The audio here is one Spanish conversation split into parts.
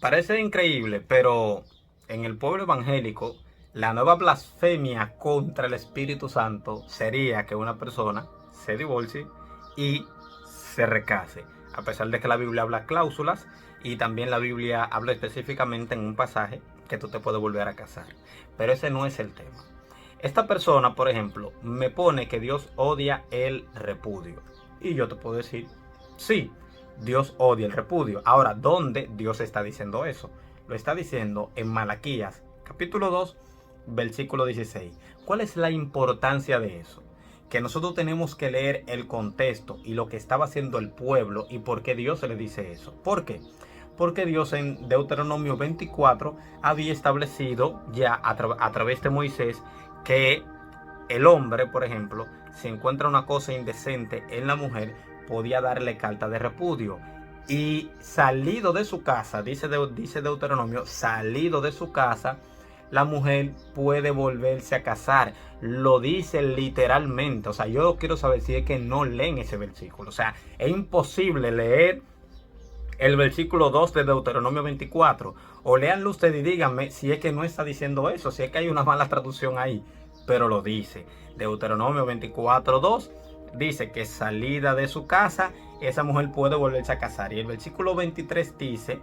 Parece increíble, pero en el pueblo evangélico, la nueva blasfemia contra el Espíritu Santo sería que una persona se divorcie y se recase. A pesar de que la Biblia habla cláusulas y también la Biblia habla específicamente en un pasaje que tú te puedes volver a casar. Pero ese no es el tema. Esta persona, por ejemplo, me pone que Dios odia el repudio. Y yo te puedo decir, sí, Dios odia el repudio. Ahora, ¿dónde Dios está diciendo eso? Lo está diciendo en Malaquías, capítulo 2, versículo 16. ¿Cuál es la importancia de eso? Que nosotros tenemos que leer el contexto y lo que estaba haciendo el pueblo y por qué Dios se le dice eso. ¿Por qué? Porque Dios en Deuteronomio 24 había establecido ya a través de Moisés que el hombre, por ejemplo, si encuentra una cosa indecente en la mujer, podía darle carta de repudio. Y salido de su casa, dice Deuteronomio, salido de su casa, la mujer puede volverse a casar. Lo dice literalmente. O sea, yo quiero saber si es que no leen ese versículo. O sea, es imposible leer el versículo 2 de Deuteronomio 24. O léanlo ustedes y díganme si es que no está diciendo eso, si es que hay una mala traducción ahí. Pero lo dice. Deuteronomio 24, 2 dice que salida de su casa, esa mujer puede volverse a casar. Y el versículo 23 dice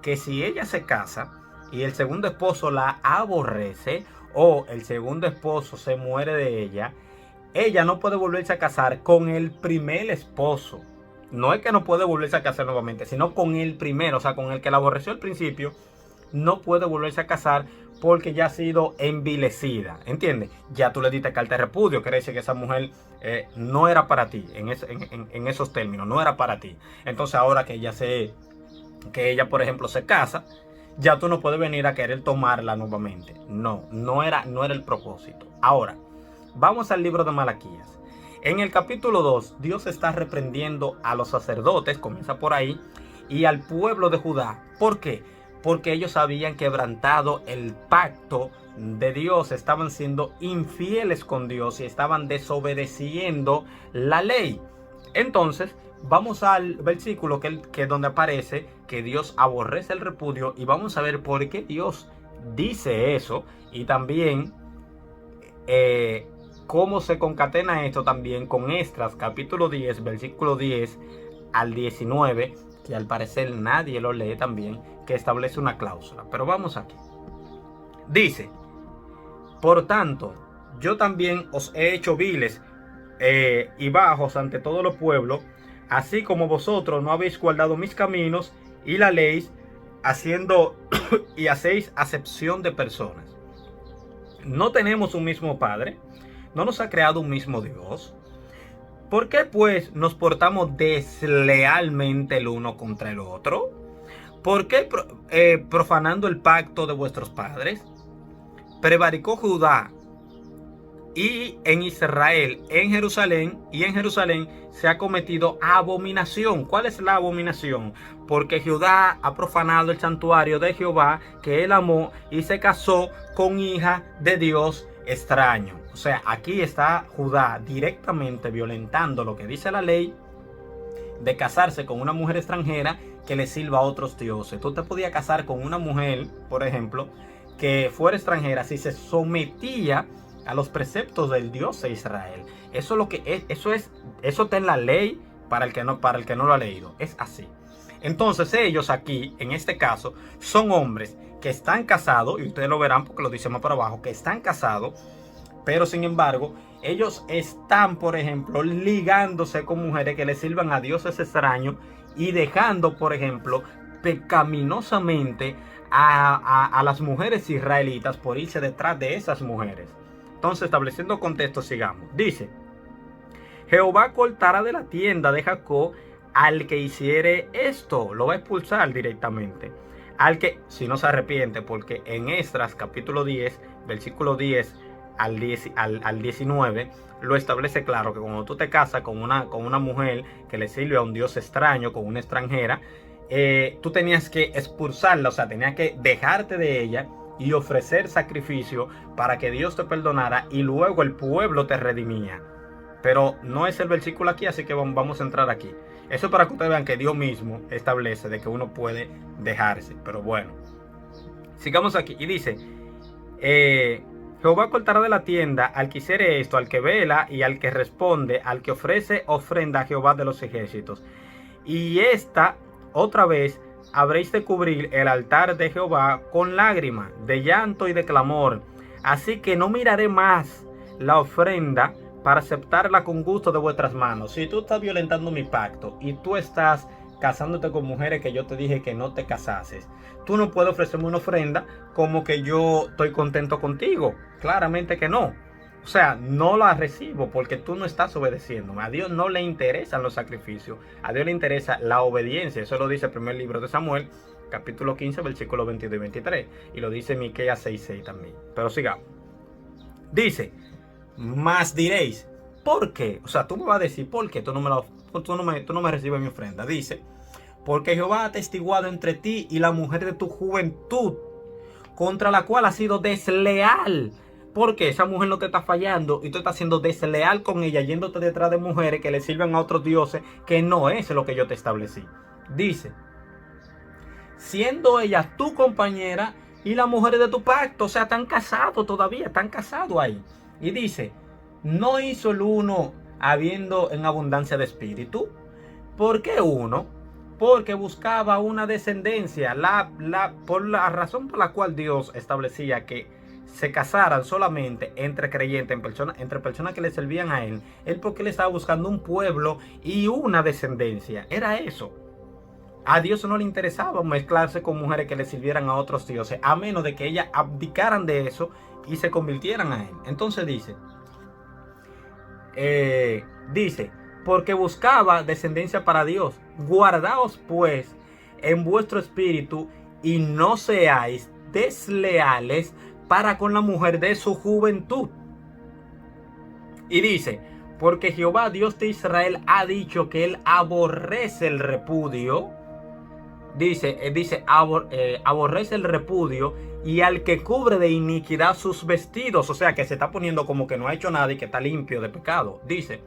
que si ella se casa y el segundo esposo la aborrece o el segundo esposo se muere de ella no puede volverse a casar con el primer esposo. No es que no puede volverse a casar nuevamente, sino con el primero, o sea, con el que la aborreció al principio, no puede volverse a casar porque ya ha sido envilecida, ¿entiendes? Ya tú le diste carta de repudio, quiere decir que esa mujer no era para ti, en esos términos, no era para ti. Entonces ahora que ella, por ejemplo, se casa, ya tú no puedes venir a querer tomarla nuevamente. No era el propósito. Ahora, vamos al libro de Malaquías. En el capítulo 2, Dios está reprendiendo a los sacerdotes, comienza por ahí, y al pueblo de Judá. ¿Por qué? Porque ellos habían quebrantado el pacto de Dios, estaban siendo infieles con Dios y estaban desobedeciendo la ley. Entonces, vamos al versículo que donde aparece que Dios aborrece el repudio y vamos a ver por qué Dios dice eso y también cómo se concatena esto también con Esdras capítulo 10, versículo 10 al 19, que al parecer nadie lo lee también, que establece una cláusula. Pero vamos aquí. Dice, por tanto, yo también os he hecho viles y bajos ante todos los pueblos, así como vosotros no habéis guardado mis caminos y la ley, haciendo y hacéis acepción de personas. No tenemos un mismo Padre, no nos ha creado un mismo Dios. ¿Por qué pues nos portamos deslealmente el uno contra el otro? ¿Por qué profanando el pacto de vuestros padres? Prevaricó Judá y en Israel, en Jerusalén se ha cometido abominación. ¿Cuál es la abominación? Porque Judá ha profanado el santuario de Jehová que él amó y se casó con hija de Dios extraño. O sea, aquí está Judá directamente violentando lo que dice la ley de casarse con una mujer extranjera que le sirva a otros dioses. Tú te podías casar con una mujer, por ejemplo, que fuera extranjera si se sometía a los preceptos del Dios de Israel. Eso es lo que es, eso está en la ley para el que no lo ha leído. Es así. Entonces ellos aquí, en este caso, son hombres que están casados, y ustedes lo verán porque lo dice más para abajo, que están casados, pero sin embargo, ellos están, por ejemplo, ligándose con mujeres que le sirvan a dioses extraños y dejando, por ejemplo, pecaminosamente a las mujeres israelitas por irse detrás de esas mujeres. Entonces, estableciendo contexto, sigamos. Dice, Jehová cortará de la tienda de Jacob al que hiciere esto. Lo va a expulsar directamente. Al que, si no se arrepiente, porque en Esdras capítulo 10, versículo 10 al 19, lo establece claro que cuando tú te casas con una mujer que le sirve a un dios extraño, con una extranjera, tú tenías que expulsarla, o sea, tenías que dejarte de ella y ofrecer sacrificio para que Dios te perdonara y luego el pueblo te redimía. Pero no es el versículo aquí, así que vamos a entrar aquí. Eso es para que ustedes vean que Dios mismo establece de que uno puede dejarse. Pero bueno, sigamos aquí. Y dice, Jehová cortará de la tienda al que hiciere esto, al que vela y al que responde, al que ofrece ofrenda a Jehová de los ejércitos. Y esta otra vez habréis de cubrir el altar de Jehová con lágrimas, de llanto y de clamor. Así que no miraré más la ofrenda para aceptarla con gusto de vuestras manos. Si tú estás violentando mi pacto y tú estás casándote con mujeres que yo te dije que no te casases, tú no puedes ofrecerme una ofrenda como que yo estoy contento contigo. Claramente que no. O sea, no la recibo porque tú no estás obedeciéndome. A Dios no le interesan los sacrificios. A Dios le interesa la obediencia. Eso lo dice el primer libro de Samuel, capítulo 15, versículos 22 y 23. Y lo dice Miqueas 6:6 también. Pero sigamos. Dice, más diréis, ¿por qué? O sea, tú me vas a decir, ¿por qué tú no me recibes mi ofrenda? Dice, porque Jehová ha atestiguado entre ti y la mujer de tu juventud, contra la cual has sido desleal. Porque esa mujer no te está fallando y tú estás siendo desleal con ella, yéndote detrás de mujeres que le sirven a otros dioses, que no es lo que yo te establecí. Dice, siendo ella tu compañera y las mujeres de tu pacto. O sea, están casados todavía, están casados ahí. Y dice, no hizo el uno habiendo en abundancia de espíritu. ¿Por qué uno? Porque buscaba una descendencia. Por la razón por la cual Dios establecía que se casaran solamente entre creyentes, entre personas que le servían a él porque él estaba buscando un pueblo y una descendencia. Era eso. A Dios no le interesaba mezclarse con mujeres que le sirvieran a otros dioses, a menos de que ellas abdicaran de eso y se convirtieran a él. Entonces dice, porque buscaba descendencia para Dios. Guardaos pues en vuestro espíritu y no seáis desleales para con la mujer de su juventud. Y dice, porque Jehová Dios de Israel ha dicho que él aborrece el repudio. Aborrece el repudio y al que cubre de iniquidad sus vestidos. O sea, que se está poniendo como que no ha hecho nada y que está limpio de pecado. Dice,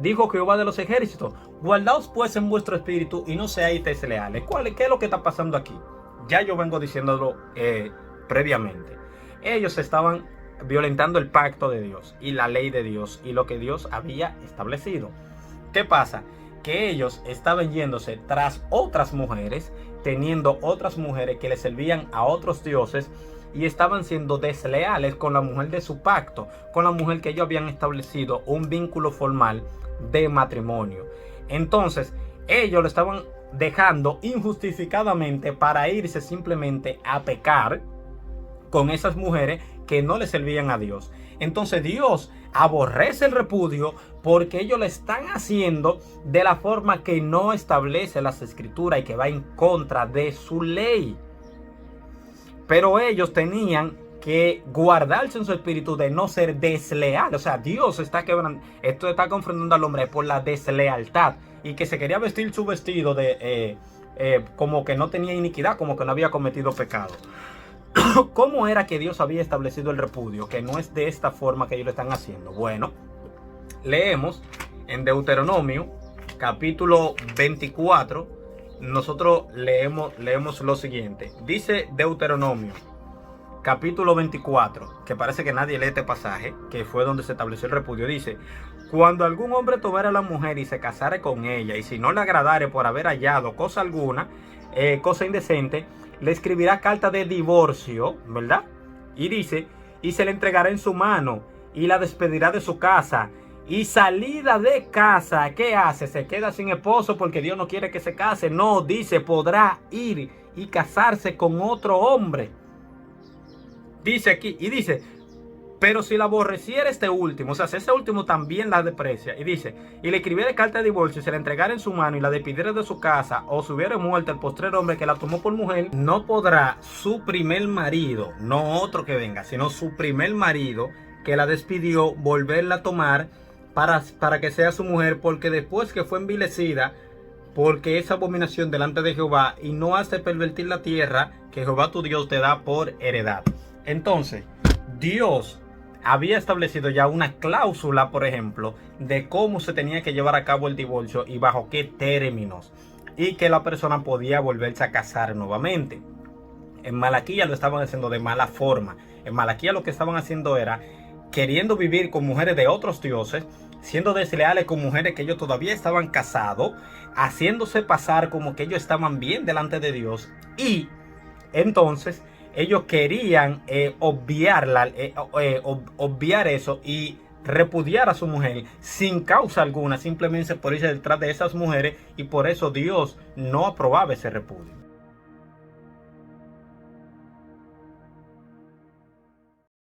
dijo Jehová de los ejércitos, guardaos pues en vuestro espíritu y no seáis desleales. ¿Qué es lo que está pasando aquí? Ya yo vengo diciéndolo previamente. Ellos estaban violentando el pacto de Dios y la ley de Dios y lo que Dios había establecido. ¿Qué pasa? Que ellos estaban yéndose tras otras mujeres, teniendo otras mujeres que les servían a otros dioses y estaban siendo desleales con la mujer de su pacto, con la mujer que ellos habían establecido un vínculo formal de matrimonio. Entonces, ellos lo estaban dejando injustificadamente para irse simplemente a pecar con esas mujeres que no le servían a Dios. Entonces Dios aborrece el repudio porque ellos lo están haciendo de la forma que no establece las escrituras y que va en contra de su ley. Pero ellos tenían que guardarse en su espíritu de no ser desleal. O sea, Dios está quebrando, esto está confrontando al hombre por la deslealtad y que se quería vestir su vestido de como que no tenía iniquidad, como que no había cometido pecado. ¿Cómo era que Dios había establecido el repudio? Que no es de esta forma que ellos lo están haciendo. Bueno, leemos en Deuteronomio capítulo 24. Nosotros leemos lo siguiente. Dice Deuteronomio capítulo 24, que parece que nadie lee este pasaje, que fue donde se estableció el repudio. Dice, cuando algún hombre tomara a la mujer y se casare con ella, y si no le agradare por haber hallado cosa alguna, cosa indecente, le escribirá carta de divorcio, ¿verdad? Y dice, y se le entregará en su mano, y la despedirá de su casa, y salida de casa, ¿qué hace? ¿Se queda sin esposo porque Dios no quiere que se case? No, dice, podrá ir y casarse con otro hombre. Dice aquí, y dice, pero si la aborreciera este último, o sea, si ese último también la desprecia, y dice, y le escribiera carta de divorcio, y se la entregara en su mano, y la despidiera de su casa, o se hubiera muerto el postrer hombre que la tomó por mujer, no podrá su primer marido, no otro que venga, sino su primer marido, que la despidió, volverla a tomar para que sea su mujer, porque después que fue envilecida, porque es abominación delante de Jehová, y no hace pervertir la tierra que Jehová tu Dios te da por heredad. Entonces, Dios había establecido ya una cláusula, por ejemplo, de cómo se tenía que llevar a cabo el divorcio y bajo qué términos, y que la persona podía volverse a casar nuevamente. En Malaquía lo estaban haciendo de mala forma. En Malaquía lo que estaban haciendo era queriendo vivir con mujeres de otros dioses, siendo desleales con mujeres que ellos todavía estaban casados, haciéndose pasar como que ellos estaban bien delante de Dios, y entonces ellos querían obviar eso y repudiar a su mujer sin causa alguna, simplemente por irse detrás de esas mujeres, y por eso Dios no aprobaba ese repudio.